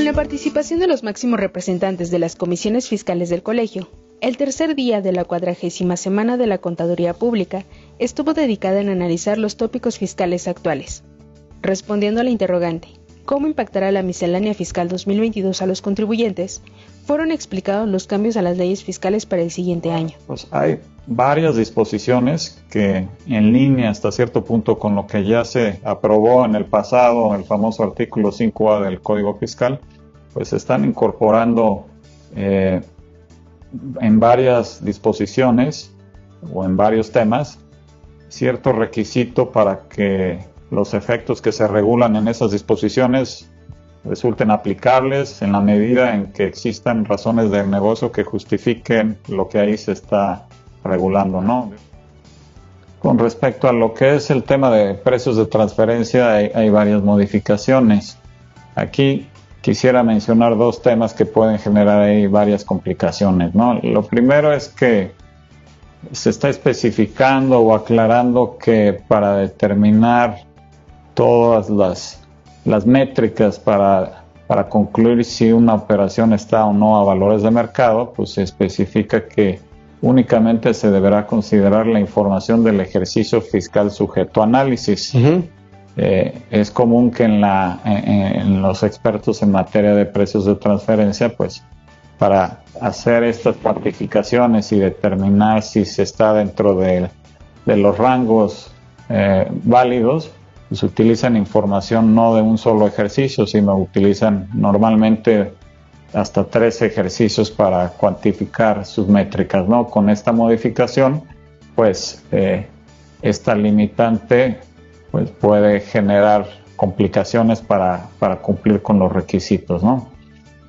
la participación de los máximos representantes de las comisiones fiscales del colegio, el tercer día de la 40ª semana de la Contaduría Pública estuvo dedicada en analizar los tópicos fiscales actuales. Respondiendo a la interrogante, ¿cómo impactará la miscelánea fiscal 2022 a los contribuyentes?, fueron explicados los cambios a las leyes fiscales para el siguiente año. Pues hay varias disposiciones que, en línea hasta cierto punto con lo que ya se aprobó en el pasado, el famoso artículo 5A del Código Fiscal, pues se están incorporando en varias disposiciones o en varios temas cierto requisito para que los efectos que se regulan en esas disposiciones resulten aplicables en la medida en que existan razones de negocio que justifiquen lo que ahí se está regulando, ¿no? Con respecto a lo que es el tema de precios de transferencia, hay varias modificaciones. Aquí quisiera mencionar dos temas que pueden generar ahí varias complicaciones, ¿no? Lo primero es que se está especificando o aclarando que para determinar todas las métricas para concluir si una operación está o no a valores de mercado, pues se especifica que únicamente se deberá considerar la información del ejercicio fiscal sujeto a análisis. Uh-huh. Es común que en los expertos en materia de precios de transferencia, pues para hacer estas cuantificaciones y determinar si se está dentro de los rangos válidos, pues utilizan información no de un solo ejercicio, sino utilizan normalmente hasta 3 ejercicios para cuantificar sus métricas, ¿no? Con esta modificación, pues esta limitante pues puede generar complicaciones para cumplir con los requisitos, ¿no?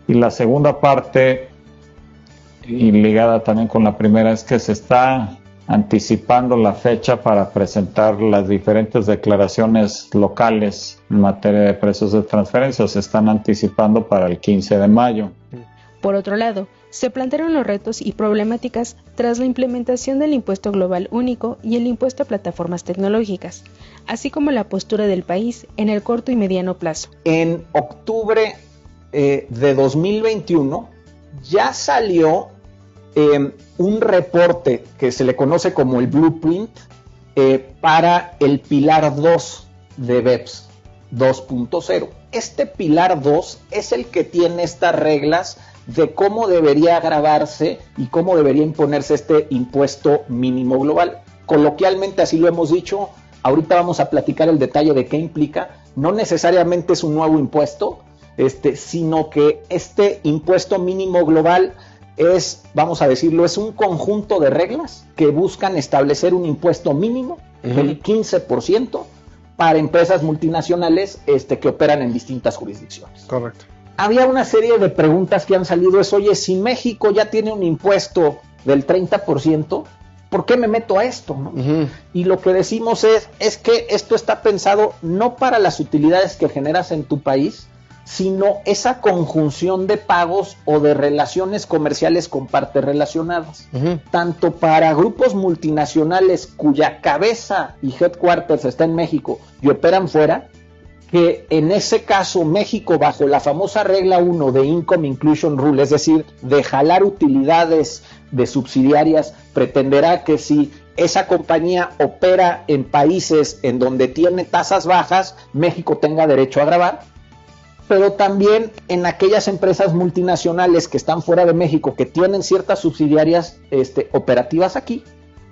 Y la segunda parte, y ligada también con la primera, es que se está anticipando la fecha para presentar las diferentes declaraciones locales en materia de precios de transferencia. Se están anticipando para el 15 de mayo. Por otro lado, se plantearon los retos y problemáticas tras la implementación del impuesto global único y el impuesto a plataformas tecnológicas, así como la postura del país en el corto y mediano plazo. En octubre de 2021 ya salió un reporte que se le conoce como el Blueprint para el Pilar 2 de BEPS 2.0. Este Pilar 2 es el que tiene estas reglas de cómo debería gravarse y cómo debería imponerse este impuesto mínimo global. Coloquialmente así lo hemos dicho, ahorita vamos a platicar el detalle de qué implica. No necesariamente es un nuevo impuesto, sino que este impuesto mínimo global es, vamos a decirlo, es un conjunto de reglas que buscan establecer un impuesto mínimo del 15% para empresas multinacionales que operan en distintas jurisdicciones. Correcto. Había una serie de preguntas que han salido, oye, si México ya tiene un impuesto del 30%, ¿por qué me meto a esto? ¿No? Uh-huh. Y lo que decimos es que esto está pensado no para las utilidades que generas en tu país, sino esa conjunción de pagos o de relaciones comerciales con partes relacionadas. Uh-huh. Tanto para grupos multinacionales cuya cabeza y headquarters está en México y operan fuera, que en ese caso México, bajo la famosa regla 1 de Income Inclusion Rule, es decir, de jalar utilidades de subsidiarias, pretenderá que si esa compañía opera en países en donde tiene tasas bajas, México tenga derecho a gravar, pero también en aquellas empresas multinacionales que están fuera de México, que tienen ciertas subsidiarias operativas aquí,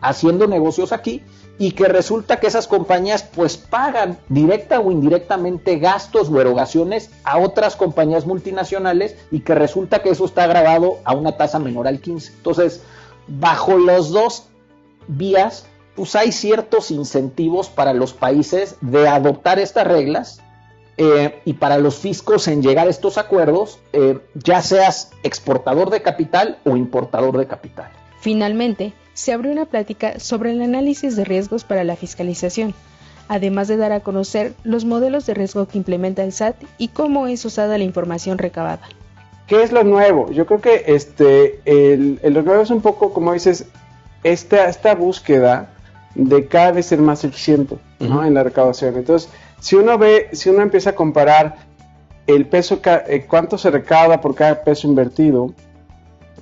haciendo negocios aquí, y que resulta que esas compañías pues pagan directa o indirectamente gastos o erogaciones a otras compañías multinacionales y que resulta que eso está grabado a una tasa menor al 15%. Entonces, bajo las dos vías, pues hay ciertos incentivos para los países de adoptar estas reglas y para los fiscos en llegar a estos acuerdos, ya seas exportador de capital o importador de capital. Finalmente, se abrió una plática sobre el análisis de riesgos para la fiscalización, además de dar a conocer los modelos de riesgo que implementa el SAT y cómo es usada la información recabada. ¿Qué es lo nuevo? Yo creo que lo nuevo es un poco, como dices, esta búsqueda de cada vez ser más eficiente, ¿no? En la recaudación. Entonces, si uno empieza a comparar el peso, cuánto se recauda por cada peso invertido.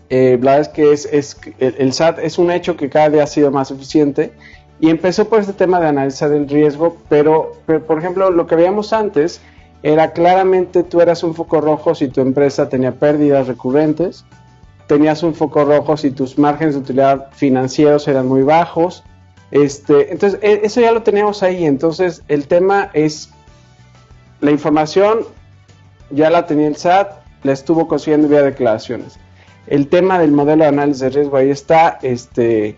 La verdad es que el SAT es un hecho que cada día ha sido más eficiente y empezó por este tema de analizar el riesgo, pero por ejemplo lo que veíamos antes era claramente tú eras un foco rojo si tu empresa tenía pérdidas recurrentes, tenías un foco rojo si tus márgenes de utilidad financieros eran muy bajos, entonces eso ya lo teníamos ahí. Entonces el tema es la información ya la tenía el SAT, la estuvo consiguiendo vía declaraciones. El tema del modelo de análisis de riesgo ahí está, desde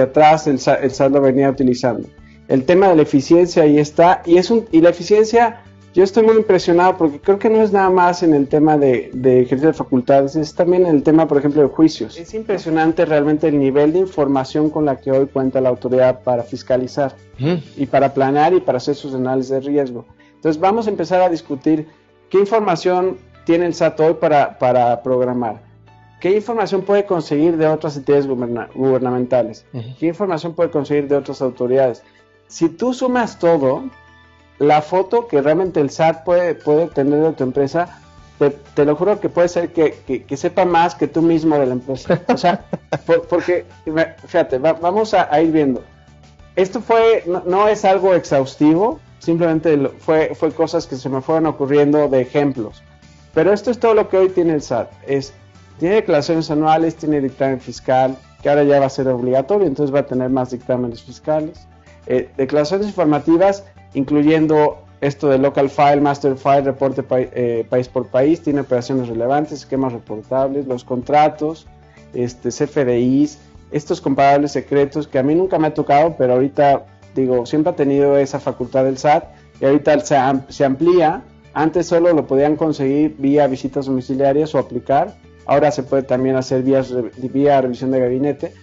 atrás el SAT lo venía utilizando. El tema de la eficiencia ahí está, y la eficiencia, yo estoy muy impresionado porque creo que no es nada más en el tema de ejercicio de facultades, es también en el tema, por ejemplo, de juicios. Es impresionante realmente el nivel de información con la que hoy cuenta la autoridad para fiscalizar y para planear y para hacer sus análisis de riesgo. Entonces vamos a empezar a discutir qué información tiene el SAT hoy para programar. ¿Qué información puede conseguir de otras entidades gubernamentales? ¿Qué información puede conseguir de otras autoridades? Si tú sumas todo, la foto que realmente el SAT puede tener de tu empresa, te lo juro que puede ser que sepa más que tú mismo de la empresa. O sea, porque, fíjate, vamos a ir viendo. Esto no es algo exhaustivo, simplemente fue cosas que se me fueron ocurriendo de ejemplos. Pero esto es todo lo que hoy tiene el SAT. Tiene declaraciones anuales, tiene dictamen fiscal, que ahora ya va a ser obligatorio, entonces va a tener más dictámenes fiscales. Declaraciones informativas, incluyendo esto de local file, master file, reporte país por país, tiene operaciones relevantes, esquemas reportables, los contratos, CFDIs, estos comparables secretos, que a mí nunca me ha tocado, pero ahorita, siempre ha tenido esa facultad del SAT, y ahorita se amplía. Antes solo lo podían conseguir vía visitas domiciliarias o aplicar. Ahora se puede también hacer vía revisión de gabinete.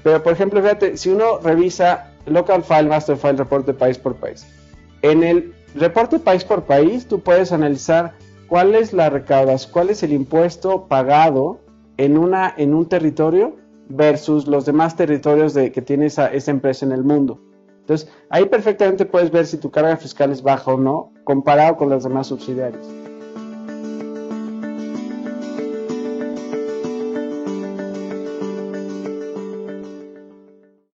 Pero, por ejemplo, fíjate, si uno revisa Local File, Master File, reporte país por país. En el reporte país por país, tú puedes analizar cuál es la recaudación, cuál es el impuesto pagado en un territorio versus los demás territorios que tiene esa empresa en el mundo. Entonces, ahí perfectamente puedes ver si tu carga fiscal es baja o no, comparado con las demás subsidiarias.